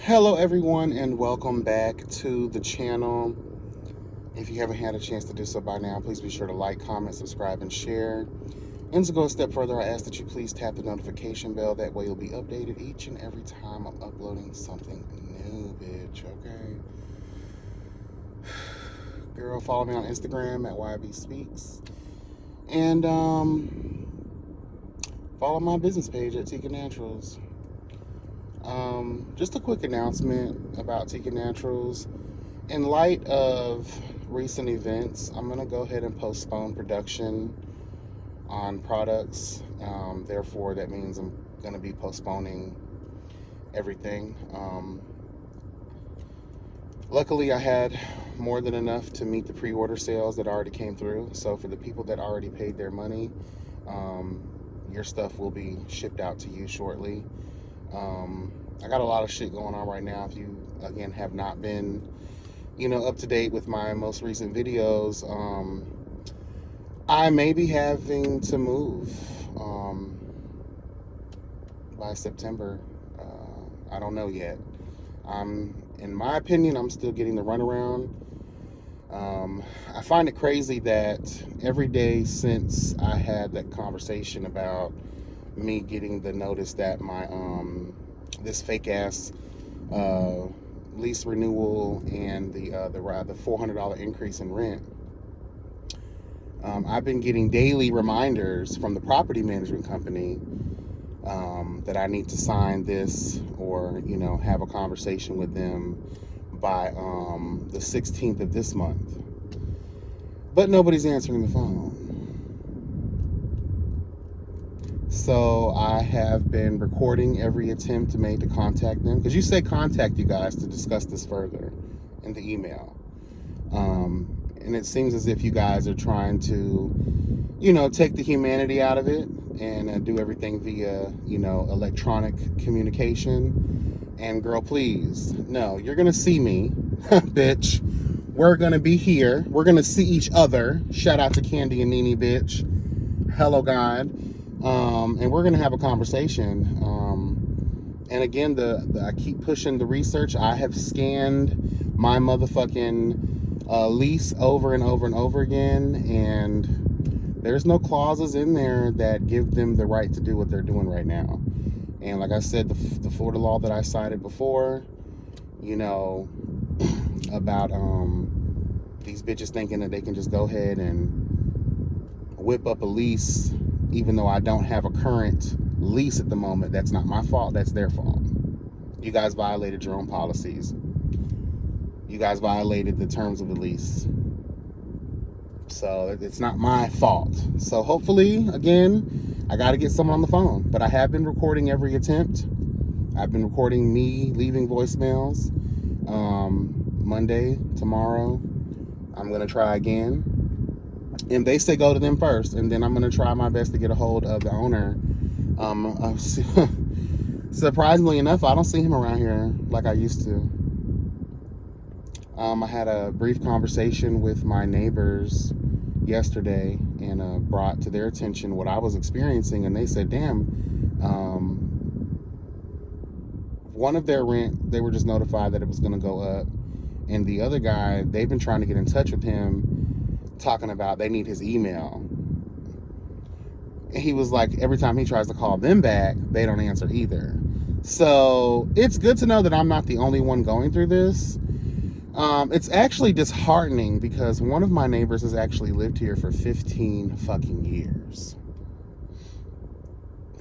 Hello everyone and welcome back to the channel. If you haven't had a chance to do so by now, please be sure to like, comment, subscribe, and share. And to go a step further, I ask that you please tap the notification bell. That way you'll be updated each and every time I'm uploading something new, bitch, okay? Girl, follow me on Instagram at YB Speaks. And follow my business page at Tika Naturals. Just a quick announcement about Tika Naturals. In light of recent events, I'm going to go ahead and postpone production on products. Therefore, that means I'm going to be postponing everything. Luckily, I had more than enough to meet the pre-order sales that already came through. So for the people that already paid their money, your stuff will be shipped out to you shortly. I got a lot of shit going on right now. If you, again, have not been, up to date with my most recent videos, I may be having to move by September. I don't know yet. In my opinion, I'm still getting the runaround. I find it crazy that every day since I had that conversation about me getting the notice that my this fake ass lease renewal and the $400 increase in rent, I've been getting daily reminders from the property management company that I need to sign this or have a conversation with them by the 16th of this month. But nobody's answering the phone. So I have been recording every attempt made to contact them, because you say contact you guys to discuss this further in the email. And it seems as if you guys are trying to, take the humanity out of it and do everything via, electronic communication. And girl, please, no, you're going to see me, bitch. We're going to be here. We're going to see each other. Shout out to Candy and Nene, bitch. Hello, God. And we're going to have a conversation. And again, I keep pushing the research. I have scanned my motherfucking lease over and over and over again, and there's no clauses in there that give them the right to do what they're doing right now. And like I said, the Florida law that I cited before, about these bitches thinking that they can just go ahead and whip up a lease even though I don't have a current lease at the moment. That's not my fault. That's their fault. You guys violated your own policies. You guys violated the terms of the lease. So it's not my fault. So hopefully, again, I got to get someone on the phone. But I have been recording every attempt. I've been recording me leaving voicemails. Monday, tomorrow, I'm going to try again. And they say go to them first, and then I'm going to try my best to get a hold of the owner. Surprisingly enough, I don't see him around here like I used to. I had a brief conversation with my neighbors yesterday and brought to their attention what I was experiencing, and they said, damn, one of their rent, they were just notified that it was going to go up, and the other guy, they've been trying to get in touch with him, talking about they need his email. And he was like, every time he tries to call them back, they don't answer either. So it's good to know that I'm not the only one going through this. It's actually disheartening because one of my neighbors has actually lived here for 15 fucking years.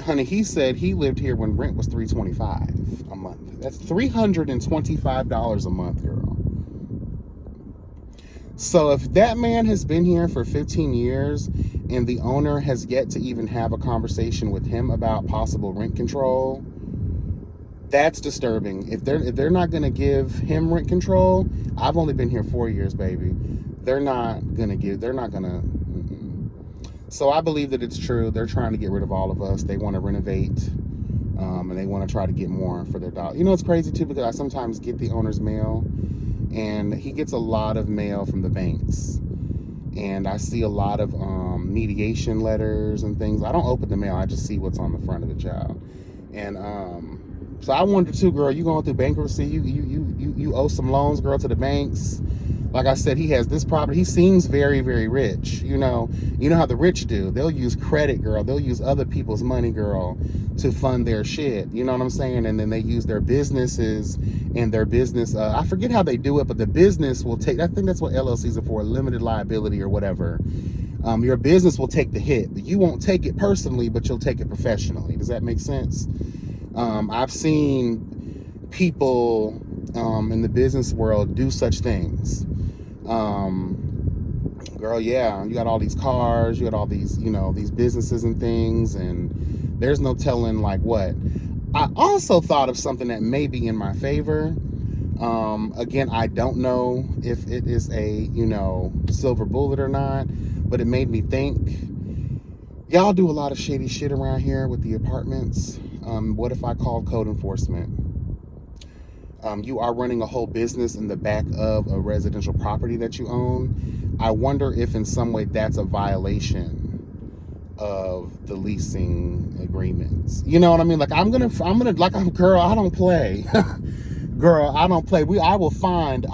Honey, he said he lived here when rent was $325 a month. That's $325 a month, girl. So if that man has been here for 15 years and the owner has yet to even have a conversation with him about possible rent control, that's disturbing. If they're not going to give him rent control, I've only been here 4 years, baby. They're not going to. So I believe that it's true. They're trying to get rid of all of us. They want to renovate, and they want to try to get more for their dog. It's crazy too, because I sometimes get the owner's mail, and he gets a lot of mail from the banks. And I see a lot of mediation letters and things. I don't open the mail. I just see what's on the front of the child. And So I wonder too, girl, you going through bankruptcy, you owe some loans, girl, to the banks. Like I said, he has this property. He seems very, very rich. You know how the rich do. They'll use credit, girl. They'll use other people's money, girl, to fund their shit. You know what I'm saying? And then they use their businesses and their business. I forget how they do it, but the business will take, I think that's what LLCs are for, limited liability or whatever. Your business will take the hit. You won't take it personally, but you'll take it professionally. Does that make sense? I've seen people in the business world do such things. Girl, yeah, you got all these cars, you got all these, these businesses and things, and there's no telling like what. I also thought of something that may be in my favor. Again, I don't know if it is a, silver bullet or not, but it made me think. Y'all do a lot of shady shit around here with the apartments. What if I called code enforcement? You are running a whole business in the back of a residential property that you own. I wonder if in some way that's a violation of the leasing agreements. You know what I mean? Like girl, I don't play. Girl, I don't play. I will find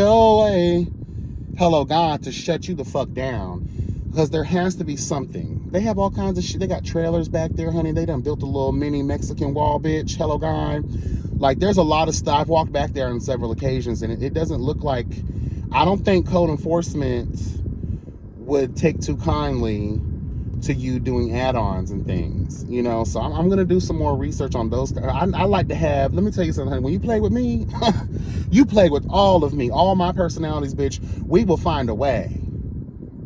a way, hello God, to shut you the fuck down. Because there has to be something. They have all kinds of shit. They got trailers back there, honey. They done built a little mini Mexican wall, bitch. Hello, God. Like, there's a lot of stuff. I've walked back there on several occasions, and it doesn't look like... I don't think code enforcement would take too kindly to you doing add-ons and things, So I'm going to do some more research on those. I like to have... Let me tell you something, honey. When you play with me, you play with all of me, all my personalities, bitch. We will find a way.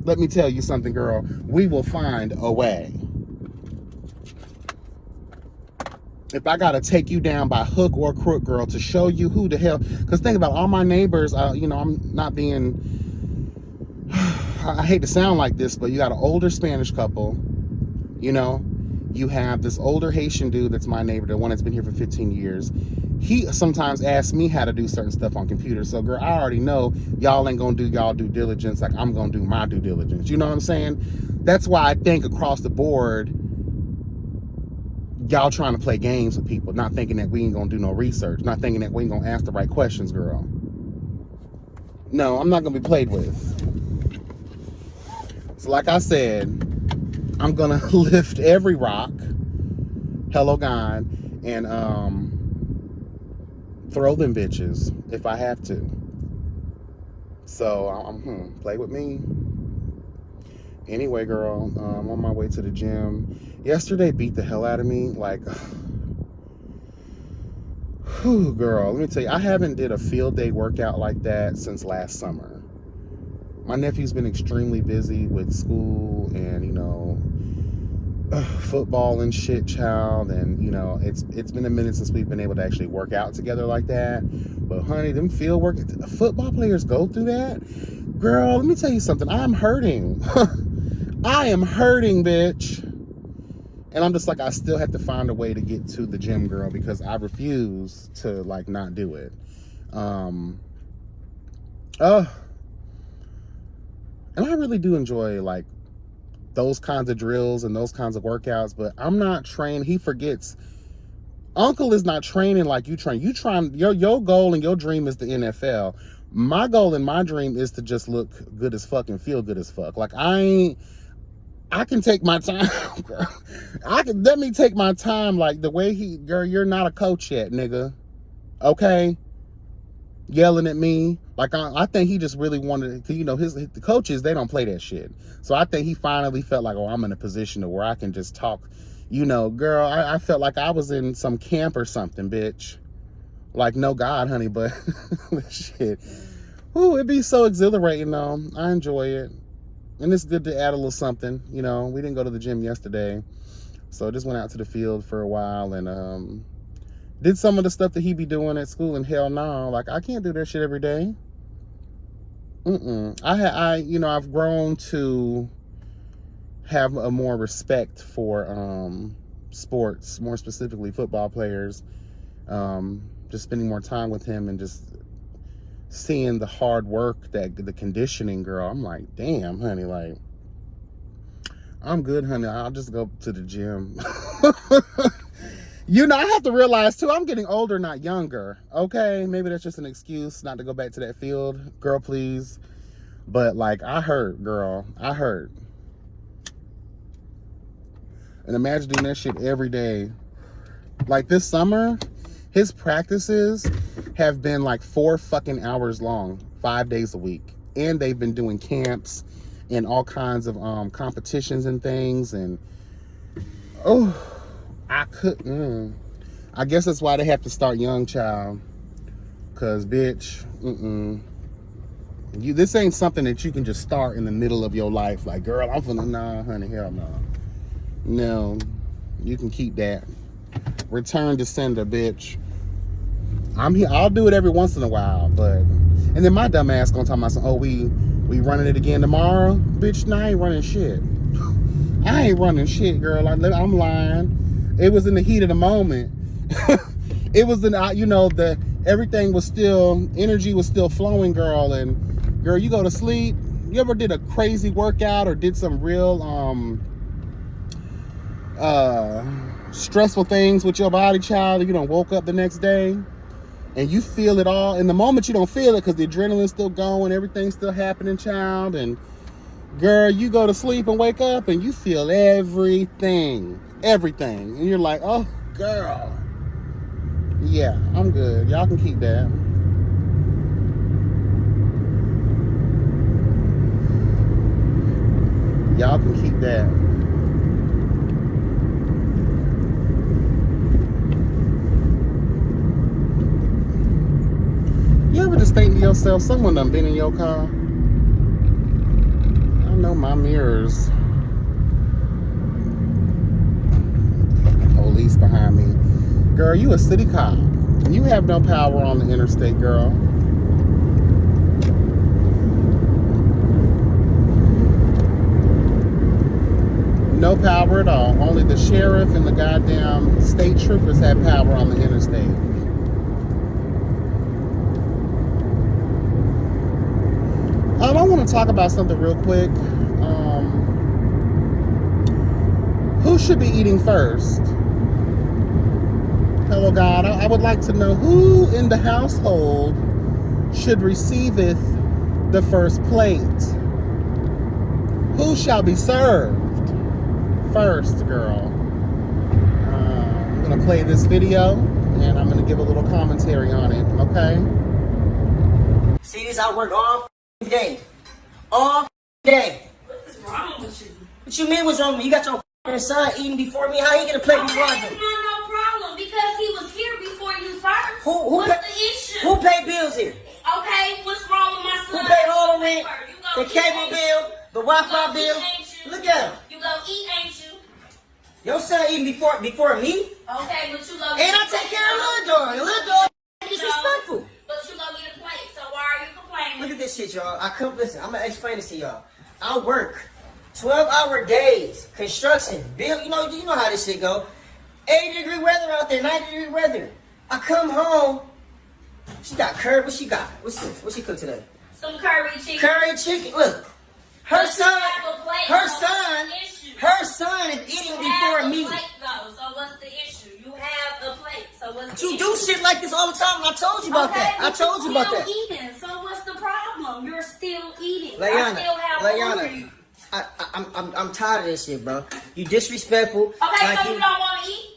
Let me tell you something, girl. We will find a way. If I gotta take you down by hook or crook, girl, to show you who the hell... Because think about all my neighbors, I'm not being... I hate to sound like this, but you got an older Spanish couple, You have this older Haitian dude that's my neighbor, the one that's been here for 15 years. He sometimes asks me how to do certain stuff on computers. So, girl, I already know y'all ain't gonna do y'all due diligence like I'm gonna do my due diligence. You know what I'm saying? That's why I think across the board, y'all trying to play games with people, not thinking that we ain't gonna do no research, not thinking that we ain't gonna ask the right questions, girl. No, I'm not gonna be played with. So like I said, I'm gonna lift every rock, hello God, and throw them bitches if I have to. So I'm play with me. Anyway, girl, I'm on my way to the gym. Yesterday beat the hell out of me. Like, whew, girl, let me tell you, I haven't did a field day workout like that since last summer. My nephew's been extremely busy with school and, football and shit, child, and it's been a minute since we've been able to actually work out together like that. But honey, them field work, football players go through that. Girl, let me tell you something. I'm hurting. I am hurting, bitch. And I'm just like, I still have to find a way to get to the gym, girl, because I refuse to like not do it. And I really do enjoy like those kinds of drills and those kinds of workouts, but I'm not trained. He forgets. Uncle is not training like you train. You trying, your goal and your dream is the NFL. My goal and my dream is to just look good as fuck and feel good as fuck. Like I can take my time, girl. Let me take my time. Like the way girl, you're not a coach yet, nigga. Okay? Yelling at me. Like, I think he just really wanted to, the coaches, they don't play that shit. So I think he finally felt like, oh, I'm in a position to where I can just talk. Girl, I felt like I was in some camp or something, bitch. Like, no God, honey, but shit. Ooh, it'd be so exhilarating, though. I enjoy it. And it's good to add a little something. We didn't go to the gym yesterday. So I just went out to the field for a while and did some of the stuff that he be doing at school, and hell no. Like, I can't do that shit every day. I've grown to have a more respect for sports, more specifically football players. Just spending more time with him and just seeing the hard work, the conditioning, girl. I'm like, damn, honey, like, I'm good, honey. I'll just go to the gym. You know, I have to realize too, I'm getting older, not younger. Okay, maybe that's just an excuse not to go back to that field. Girl, please. But like, I hurt, girl. I hurt. And imagine doing that shit every day. Like this summer, his practices have been like 4 fucking hours long, 5 days a week. And they've been doing camps and all kinds of competitions and things. And oh, I couldn't. I guess that's why they have to start young, child. Cause bitch, this ain't something that you can just start in the middle of your life. Like, girl, I'm finna, nah, honey, hell no. No, you can keep that. Return to sender, bitch. I'm here. I'll do it every once in a while, but and then my dumb ass gonna talk about some. Oh, we running it again tomorrow, bitch. No, I ain't running shit. I ain't running shit, girl. I'm lying. It was in the heat of the moment. It was in, you know, everything was still, energy was still flowing, girl. And girl, you go to sleep. You ever did a crazy workout or did some real stressful things with your body, child? You don't woke up the next day and you feel it all. In the moment, you don't feel it because the adrenaline's still going, everything's still happening, child. And girl, you go to sleep and wake up and you feel everything. And you're like, oh, girl. Yeah, I'm good. Y'all can keep that. Y'all can keep that. You ever just think to yourself, someone done been in your car? I know my mirrors. Police behind me. Girl, you a city cop. You have no power on the interstate, girl. No power at all. Only the sheriff and the goddamn state troopers have power on the interstate. I want to talk about something real quick. Who should be eating first? Hello, God. I would like to know who in the household should receiveth the first plate. Who shall be served first, girl? I'm going to play this video and I'm going to give a little commentary on it, okay? See this? I work all day. All day. What is wrong with you? What you mean what's wrong with me? You got your son eating before me? How he gonna play before I It's do? not no problem because he was here before you first. Who What's pay- the issue? Who paid bills here? Okay, what's wrong with my son? Who paid all the rent, You go the eat, cable ain't bill, the Wi-Fi you? You go bill? eat, ain't you? Look at him. You go eat, ain't you? Your son eating before me? Okay, but you go And I take care of little dog. And little dog disrespectful. But you go get a plate, so why are you complaining? Look at this shit, y'all. Listen, I'm gonna explain this to y'all. I work 12-hour days, construction, build. You know how this shit go. 80-degree weather out there, 90-degree weather. I come home. She got curry. What she got? What's this? What she cooked today? Some curry chicken. Curry chicken. Look, her But you son, have a plate, her so son, what's the issue? her son is eating You before have me. a plate, though, so what's the issue? You have a plate, so what's the You issue? do shit like this all the time. And I told you about that. I but told you about you're that. still eating, so what's the problem? You're still eating. I Layana, still have food. I'm tired of this shit, bro. You disrespectful. Okay, like so you don't want to eat?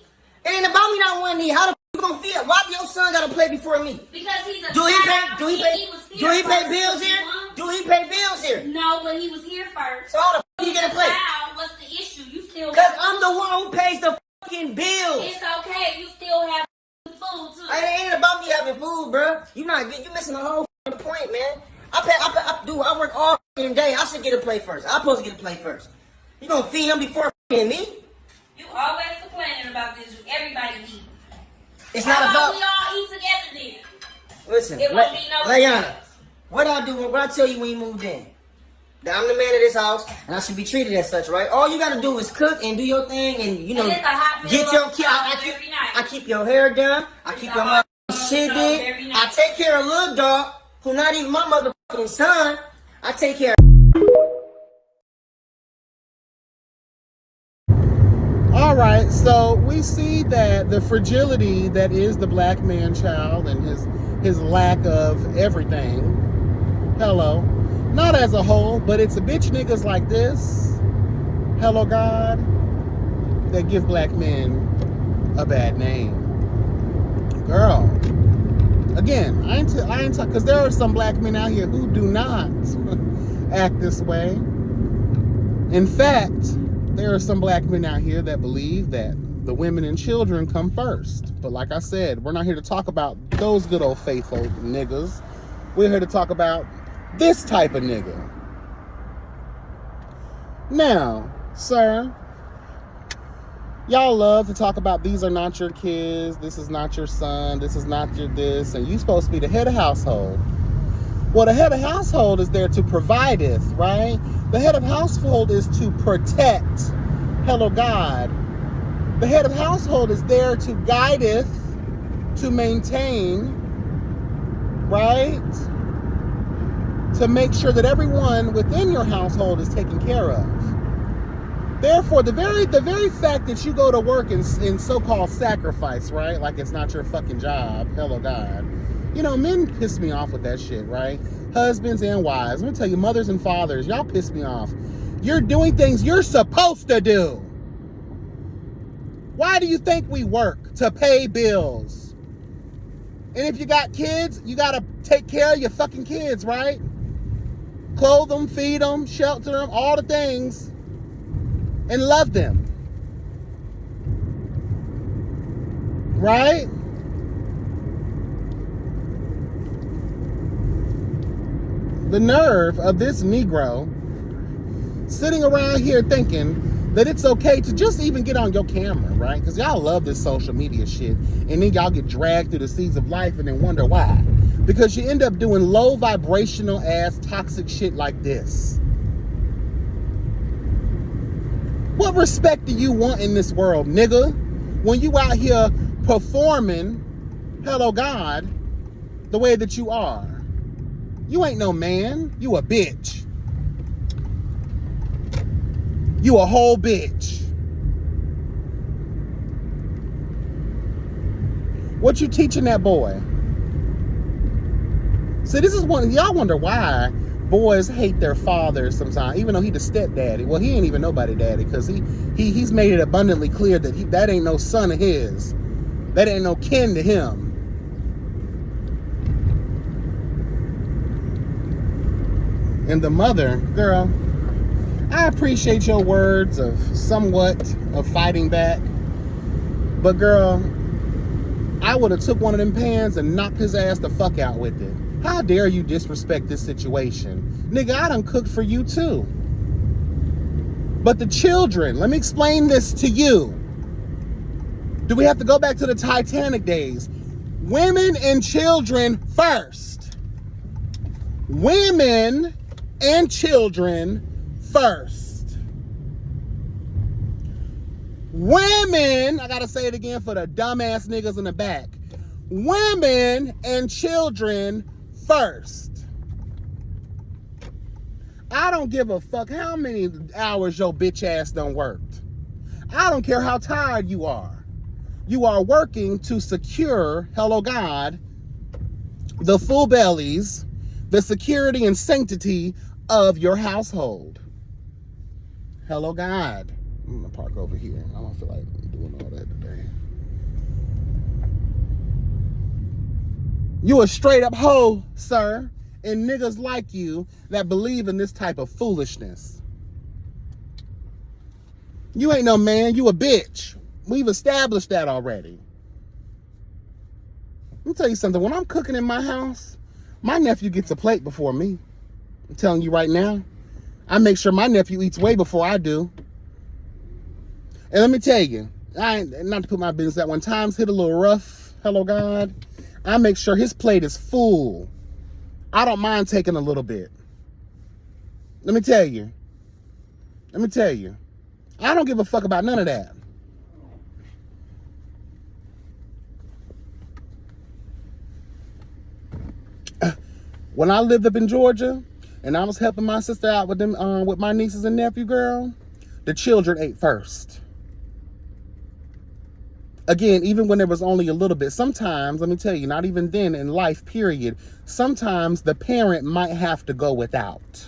It ain't about me not wanting to eat. How the f you gonna feel? Why your son gotta play before me? Because he's a Do he pay? child. Do he pay? was Do he pay first. bills here? Huh? Do he pay bills here? No, but he was here first. So how the f you get a plate? Child, what's the issue? You still Cause I'm the one who pays the fucking bills. It's okay. You still have food too. It ain't about me having food, bro. You missing the whole f***ing point, man. I work all f***ing day. I should get a plate first. I'm supposed to get a plate first. You gonna feed him before f***ing me? You always complaining about this. Everybody eat. It's How not about about. we all eat together then? Listen, It won't be no Layana, what I tell you when you moved in? That I'm the man of this house, and I should be treated as such, right? All you gotta do is cook and do your thing, and And it's a hot meal get your on kid. the stove every night. I keep your hair done. I It's keep a your hot motherfucking meal shit on the stove did. every I night. take care of little dog, who not even my motherfucking son. I take care. All right, so we see that the fragility that is the black man child and his lack of everything. Hello. Not as a whole, but it's a bitch niggas like this. Hello, God. That give black men a bad name. Girl. Again, I ain't talking, because there are some black men out here who do not act this way. In fact, there are some black men out here that believe that the women and children come first. But like I said, we're not here to talk about those good old faithful niggas. We're here to talk about this type of nigga. Now, sir, y'all love to talk about these are not your kids, this is not your son, this is not your this, and you supposed to be the head of household. Well, the head of household is there to provideth, right? The head of household is to protect. Hello, God. The head of household is there to guideth, to maintain, right? To make sure that everyone within your household is taken care of. Therefore, the very fact that you go to work in so-called sacrifice, right? Like it's not your fucking job. Hello, God. You know, men piss me off with that shit, right? Husbands and wives. Let me tell you, mothers and fathers, y'all piss me off. You're doing things you're supposed to do. Why do you think we work? To pay bills. And if you got kids, you gotta take care of your fucking kids, right? Clothe them, feed them, shelter them, all the things. And love them. Right? The nerve of this Negro sitting around here thinking that it's okay to just even get on your camera, right? Because y'all love this social media shit. And then y'all get dragged through the seas of life and then wonder why. Because you end up doing low vibrational ass toxic shit like this. What respect do you want in this world, nigga? When you out here performing, hello God, the way that you are. You ain't no man. You a bitch. You a whole bitch. What you teaching that boy? See, this is one, y'all wonder why boys hate their fathers sometimes, even though he the stepdaddy. Well, he ain't even nobody daddy, because he's made it abundantly clear that that ain't no son of his. That ain't no kin to him. And the mother, girl, I appreciate your words of somewhat of fighting back. But girl, I would have took one of them pans and knocked his ass the fuck out with it. How dare you disrespect this situation? Nigga, I done cooked for you too. But the children, let me explain this to you. Do we have to go back to the Titanic days? Women and children first. Women and children first. Women, I gotta say it again for the dumbass niggas in the back. Women and children first. I don't give a fuck how many hours your bitch ass done worked. I don't care how tired you are. You are working to secure, hello God, the full bellies, the security and sanctity of your household. Hello God. I'm gonna park over here. I don't feel like doing all that today. You a straight up hoe, sir, and niggas like you that believe in this type of foolishness. You ain't no man, you a bitch. We've established that already. Let me tell you something. When I'm cooking in my house, my nephew gets a plate before me. I'm telling you right now. I make sure my nephew eats way before I do. And let me tell you, not to put my business out, when times hit a little rough, hello God, I make sure his plate is full. I don't mind taking a little bit. Let me tell you. I don't give a fuck about none of that. When I lived up in Georgia and I was helping my sister out with them, with my nieces and nephew, girl, the children ate first. Again, even when there was only a little bit, sometimes, let me tell you, not even then in life, period, sometimes the parent might have to go without.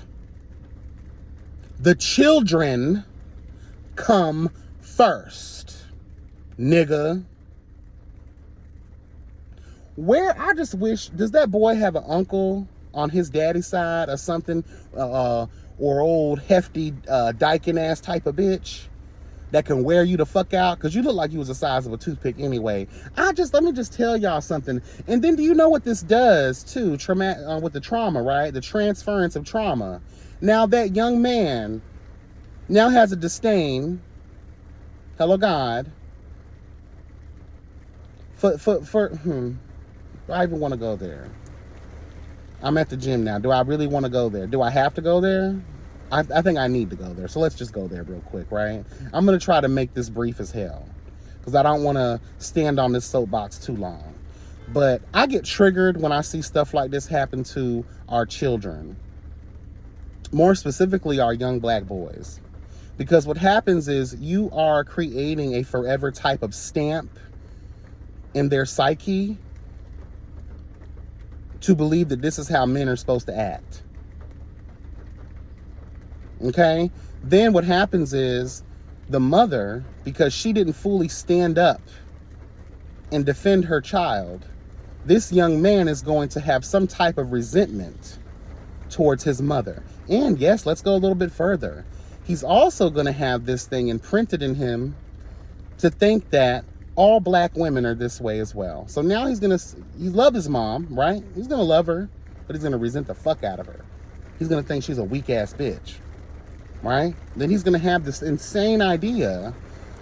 The children come first, nigga. Where, I just wish, does that boy have an uncle on his daddy's side or something? Or old hefty dyking ass type of bitch that can wear you the fuck out? Because you look like you was the size of a toothpick anyway. Let me just tell y'all something. And then do you know what this does too? With the trauma, right? The transference of trauma. Now that young man now has a disdain, hello God, do I even want to go there? I'm at the gym now. Do I really want to go there? Do I have to go there? I think I need to go there. So let's just go there real quick, right? I'm going to try to make this brief as hell because I don't want to stand on this soapbox too long. But I get triggered when I see stuff like this happen to our children. More specifically, our young black boys. Because what happens is you are creating a forever type of stamp in their psyche to believe that this is how men are supposed to act. Okay? Then what happens is the mother, because she didn't fully stand up and defend her child, this young man is going to have some type of resentment towards his mother. And yes, let's go a little bit further. He's also going to have this thing imprinted in him to think that all black women are this way as well. So now he loved his mom, right? He's going to love her, but he's going to resent the fuck out of her. He's going to think she's a weak ass bitch, right? Then he's going to have this insane idea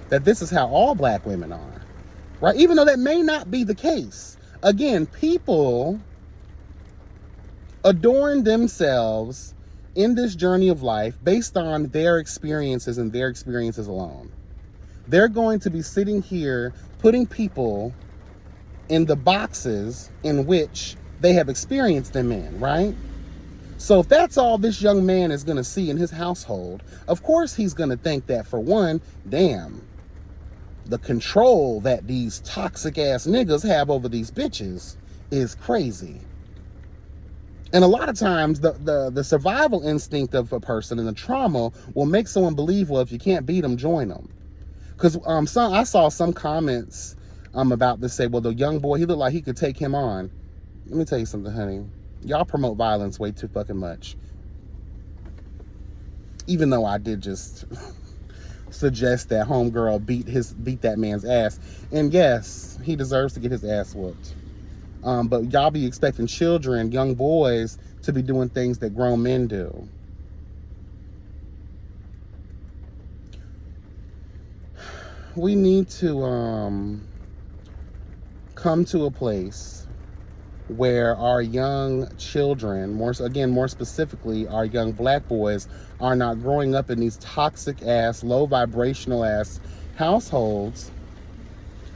that this is how all black women are, right? Even though that may not be the case. Again, people adorn themselves in this journey of life based on their experiences and their experiences alone. They're going to be sitting here putting people in the boxes in which they have experienced them in, right? So if that's all this young man is going to see in his household, of course he's going to think that, for one, damn, the control that these toxic ass niggas have over these bitches is crazy. And a lot of times the survival instinct of a person and the trauma will make someone believe, well, if you can't beat them, join them. Because I saw some comments about this say, well, the young boy, he looked like he could take him on. Let me tell you something, honey. Y'all promote violence way too fucking much. Even though I did just suggest that homegirl beat that man's ass. And yes, he deserves to get his ass whooped. But y'all be expecting children, young boys, to be doing things that grown men do. We need to come to a place where our young children, more specifically our young black boys, are not growing up in these toxic ass, low vibrational ass households.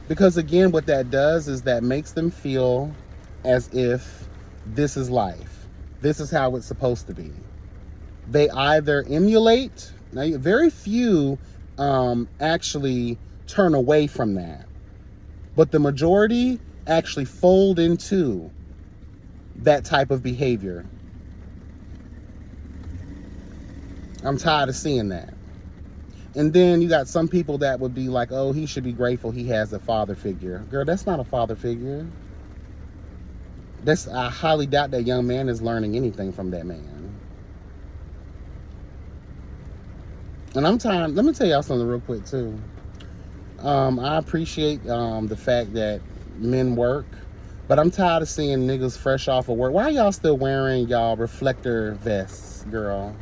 Because again, what that does is that makes them feel as if this is life. This is how it's supposed to be. They either emulate, now very few actually turn away from that, but the majority actually fold into that type of behavior. I'm tired of seeing that. And then you got some people that would be like, oh, he should be grateful he has a father figure. Girl, that's not a father figure. I highly doubt that young man is learning anything from that man. And I'm tired. Let me tell y'all something real quick too. I appreciate the fact that men work, but I'm tired of seeing niggas fresh off of work. Why y'all still wearing y'all reflector vests, girl?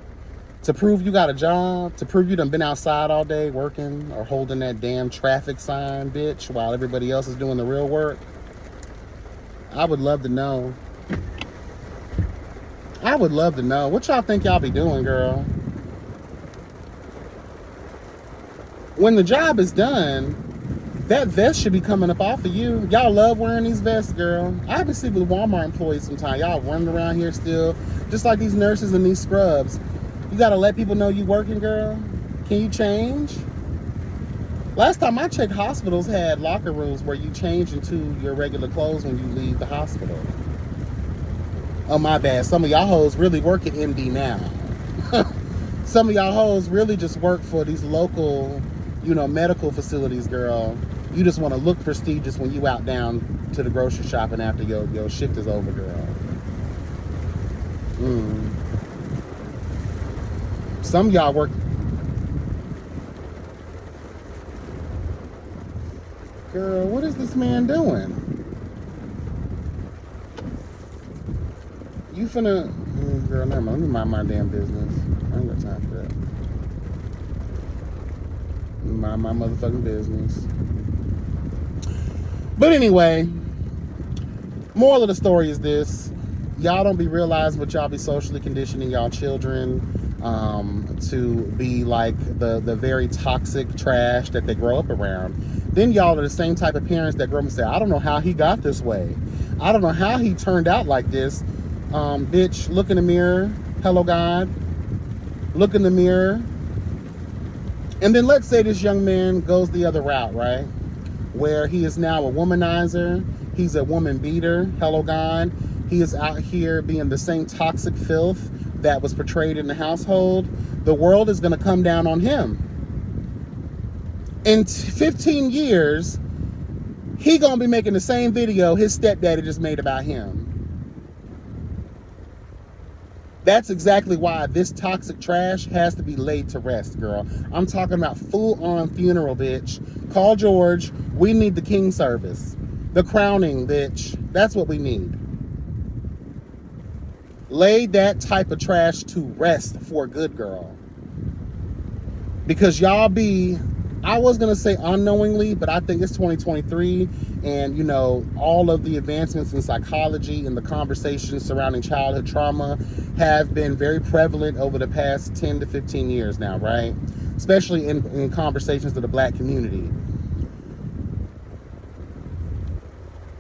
To prove you got a job? To prove you done been outside all day working or holding that damn traffic sign, bitch, while everybody else is doing the real work? I would love to know. I would love to know. What y'all think y'all be doing, girl? When the job is done, that vest should be coming up off of you. Y'all love wearing these vests, girl. I can see with Walmart employees sometimes. Y'all running around here still, just like these nurses and these scrubs. You gotta let people know you working, girl. Can you change? Last time I checked, hospitals had locker rooms where you change into your regular clothes when you leave the hospital. Oh, my bad. Some of y'all hoes really work at MD now. Some of y'all hoes really just work for these local, medical facilities, girl. You just want to look prestigious when you out down to the grocery shopping after your shift is over, girl. Some of y'all work. Girl, what is this man doing? You finna... Girl, never mind. Let me mind my damn business. I ain't got time for that. Mind my motherfucking business. But anyway, moral of the story is this. Y'all don't be realizing what y'all be socially conditioning y'all children to be like the very toxic trash that they grow up around. Then y'all are the same type of parents that grow up and say, I don't know how he got this way. I don't know how he turned out like this. Bitch, look in the mirror. Hello, God. Look in the mirror. And then let's say this young man goes the other route, right? Where he is now a womanizer. He's a woman beater. Hello, God. He is out here being the same toxic filth that was portrayed in the household. The world is going to come down on him. In 15 years, he going to be making the same video his stepdaddy just made about him. That's exactly why this toxic trash has to be laid to rest, girl. I'm talking about full-on funeral, bitch. Call George. We need the king service. The crowning, bitch. That's what we need. Lay that type of trash to rest for good, girl. Because y'all be, I was going to say unknowingly, but I think it's 2023. And, all of the advancements in psychology and the conversations surrounding childhood trauma have been very prevalent over the past 10 to 15 years now, right? Especially in conversations with the Black community.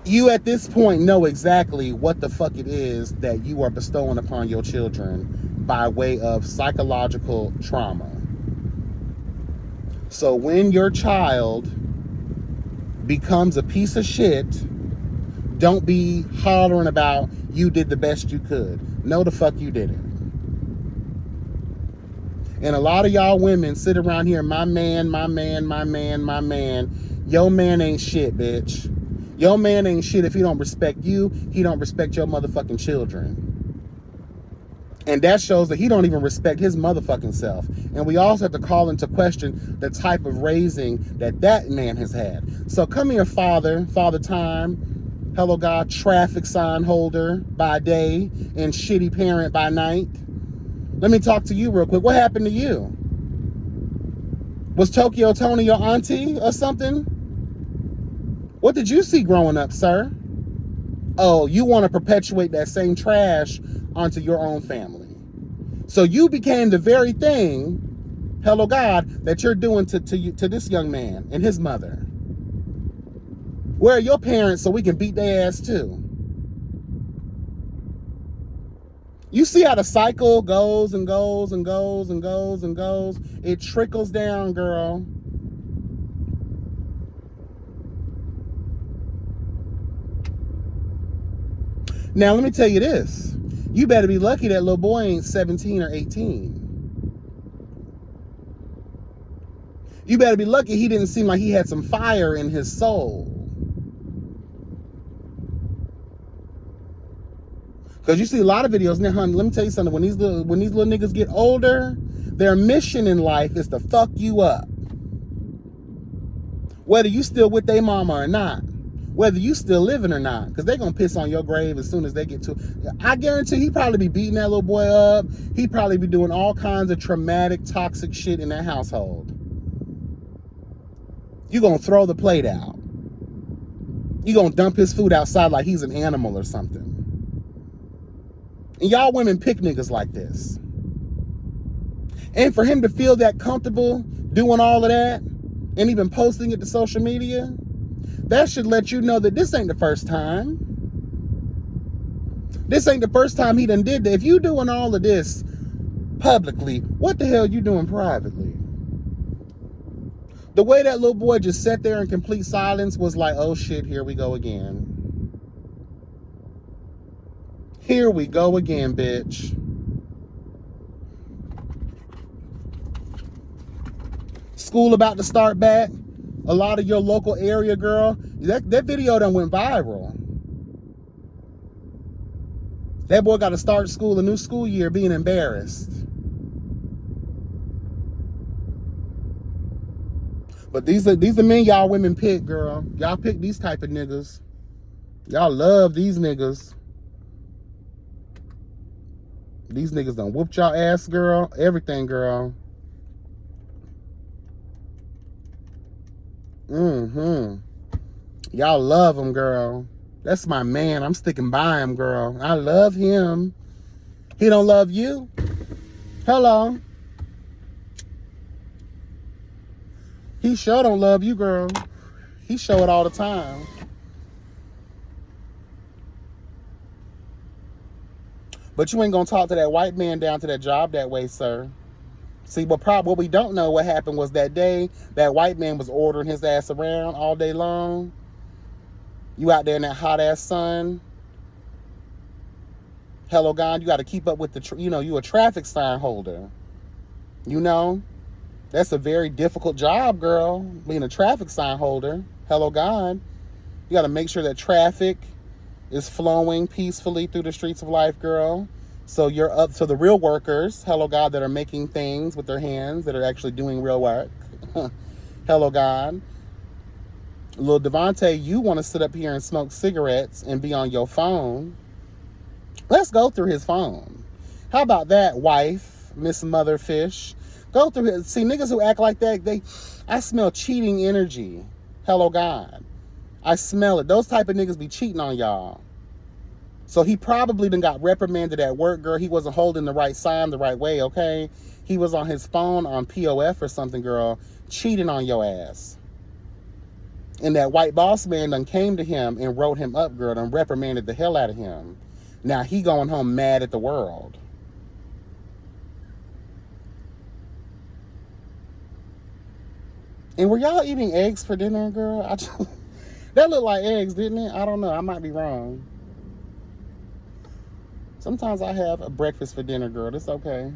You at this point know exactly what the fuck it is that you are bestowing upon your children by way of psychological trauma. So when your child becomes a piece of shit, don't be hollering about you did the best you could. No, the fuck you didn't. And a lot of y'all women sit around here, my man. Your man ain't shit, bitch. Your man ain't shit if he don't respect you. He don't respect your motherfucking children. And that shows that he don't even respect his motherfucking self. And we also have to call into question the type of raising that man has had. So come here, Father Time. Hello, God, traffic sign holder by day and shitty parent by night. Let me talk to you real quick. What happened to you? Was Tokyo Tony your auntie or something? What did you see growing up, sir? Oh, you want to perpetuate that same trash onto your own family. So you became the very thing, hello God, that you're doing to this young man and his mother. Where are your parents so we can beat their ass too? You see how the cycle goes and goes and goes and goes and goes. It trickles down, girl. Now, let me tell you this. You better be lucky that little boy ain't 17 or 18. You better be lucky he didn't seem like he had some fire in his soul. Because you see a lot of videos now, honey, let me tell you something. When these little niggas get older, their mission in life is to fuck you up. Whether you still with their mama or not. Whether you still living or not, because they're going to piss on your grave as soon as they get to it. I guarantee he probably be beating that little boy up. He probably be doing all kinds of traumatic, toxic shit in that household. You're going to throw the plate out. You're going to dump his food outside like he's an animal or something. And y'all women pick niggas like this. And for him to feel that comfortable doing all of that and even posting it to social media, that should let you know that this ain't the first time. This ain't the first time he done did that. If you doing all of this publicly, what the hell you doing privately? The way that little boy just sat there in complete silence was like, oh shit, here we go again. Here we go again, bitch. School about to start back. A lot of your local area, girl, that video done went viral. That boy got to start school, a new school year, being embarrassed. But these are men y'all women pick, girl. Y'all pick these type of niggas. Y'all love these niggas. These niggas done whooped y'all ass, girl. Everything, girl. Y'all love him, girl. That's my man. I'm sticking by him, girl. I love him. He don't love you. Hello. He sure don't love you, girl. He show it all the time. But you ain't gonna talk to that white man down to that job that way, sir. See, what we don't know what happened was that day, that white man was ordering his ass around all day long. You out there in that hot ass sun. Hello, God, you got to keep up with you a traffic sign holder. You know, that's a very difficult job, girl, being a traffic sign holder. Hello, God. You got to make sure that traffic is flowing peacefully through the streets of life, girl. So you're up to the real workers, hello, God, that are making things with their hands, that are actually doing real work. Hello, God. Little Devontae, you want to sit up here and smoke cigarettes and be on your phone. Let's go through his phone. How about that, wife, Miss Motherfish? Go through his. See, niggas who act like that, I smell cheating energy. Hello, God. I smell it. Those type of niggas be cheating on y'all. So he probably done got reprimanded at work, girl. He wasn't holding the right sign the right way, okay? He was on his phone on POF or something, girl, cheating on your ass. And that white boss man done came to him and wrote him up, girl, and reprimanded the hell out of him. Now he going home mad at the world. And were y'all eating eggs for dinner, girl? That looked like eggs, didn't it? I don't know. I might be wrong. Sometimes I have a breakfast for dinner, girl. It's okay.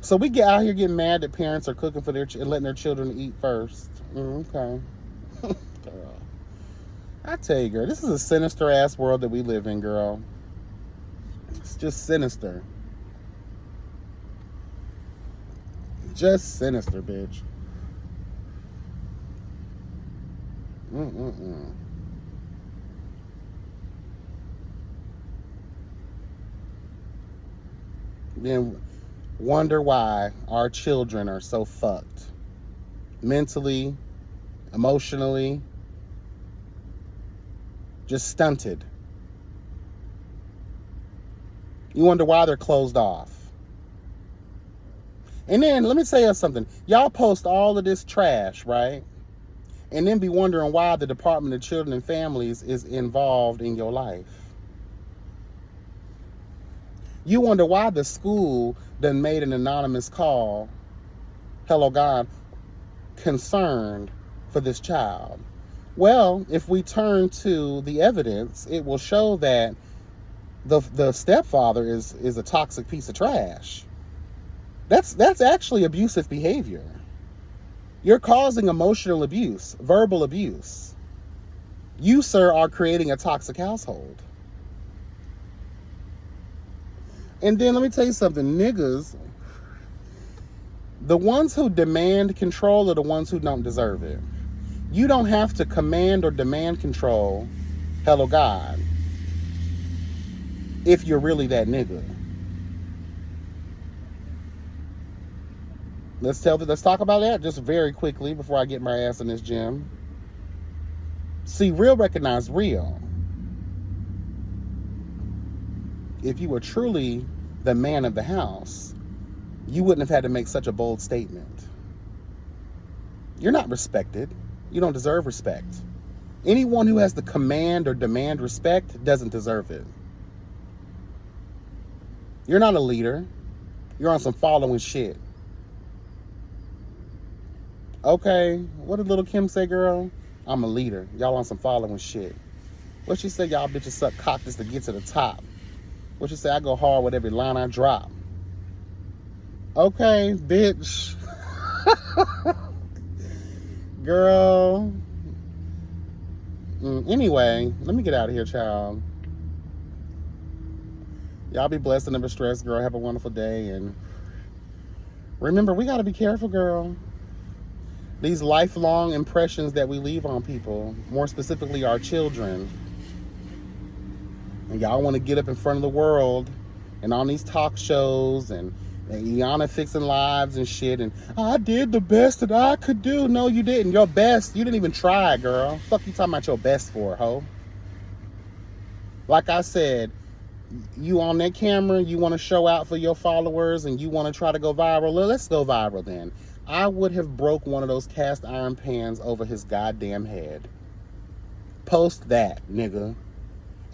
So we get out here getting mad that parents are cooking for and letting their children eat first. Okay. Girl. I tell you, girl, this is a sinister ass world that we live in, girl. It's just sinister. Just sinister, bitch. Then wonder why our children are so fucked. Mentally, emotionally, just stunted. You wonder why they're closed off. And then, let me tell you something. Y'all post all of this trash, right? And then be wondering why the Department of Children and Families is involved in your life. You wonder why the school done made an anonymous call, hello God, concerned for this child. Well, if we turn to the evidence, it will show that the stepfather is a toxic piece of trash. That's actually abusive behavior. You're causing emotional abuse, verbal abuse. You, sir, are creating a toxic household. And then let me tell you something, niggas, the ones who demand control are the ones who don't deserve it. You don't have to command or demand control, hello God, if you're really that nigga. Let's talk about that just very quickly before I get my ass in this gym. See, real recognize real. If you were truly the man of the house, you wouldn't have had to make such a bold statement. You're not respected. You don't deserve respect. Anyone who has to command or demand respect doesn't deserve it. You're not a leader. You're on some following shit. Okay, what did little Kim say, girl? I'm a leader. Y'all on some following shit. What she say? Y'all bitches suck cock just to get to the top. What she say? I go hard with every line I drop. Okay, bitch. Girl. Anyway, let me get out of here, child. Y'all be blessed and never stressed, girl. Have a wonderful day. And remember, we got to be careful, girl. These lifelong impressions that we leave on people, more specifically our children. And y'all want to get up in front of the world and on these talk shows and Iyanla fixing lives and shit. And I did the best that I could do. No, you didn't. Your best, you didn't even try, girl. Fuck you talking about your best for, ho? Like I said, you on that camera, you want to show out for your followers and you want to try to go viral. Well, let's go viral then. I would have broke one of those cast iron pans over his goddamn head. Post that, nigga.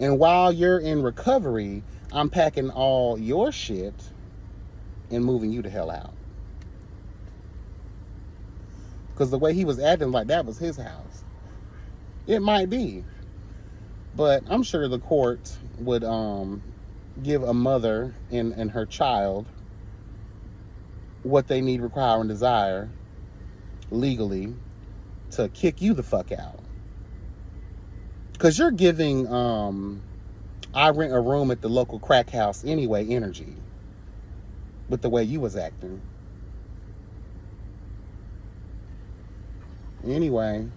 And while you're in recovery, I'm packing all your shit and moving you the hell out. Because the way he was acting like that was his house. It might be. But I'm sure the court would give a mother and her child what they need, require, and desire legally to kick you the fuck out. Because you're giving I rent a room at the local crack house anyway energy with the way you was acting. Anyway,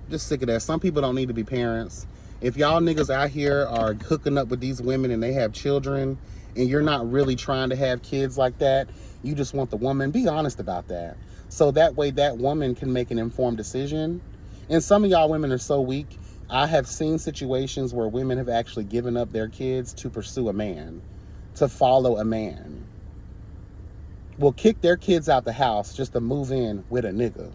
just sick of that. Some people don't need to be parents. If y'all niggas out here are hooking up with these women and they have children and you're not really trying to have kids like that, you just want the woman, be honest about that. So that way that woman can make an informed decision. And some of y'all women are so weak. I have seen situations where women have actually given up their kids to pursue a man, to follow a man. Will kick their kids out the house just to move in with a nigga.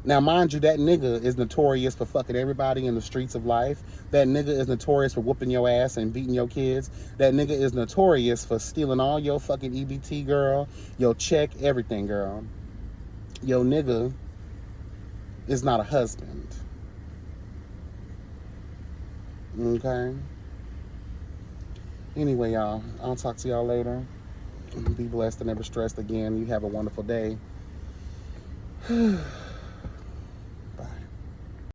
Now, mind you, that nigga is notorious for fucking everybody in the streets of life. That nigga is notorious for whooping your ass and beating your kids. That nigga is notorious for stealing all your fucking EBT, girl. Your check, everything, girl. Your nigga is not a husband. Okay? Anyway, y'all, I'll talk to y'all later. Be blessed and never stressed again. You have a wonderful day.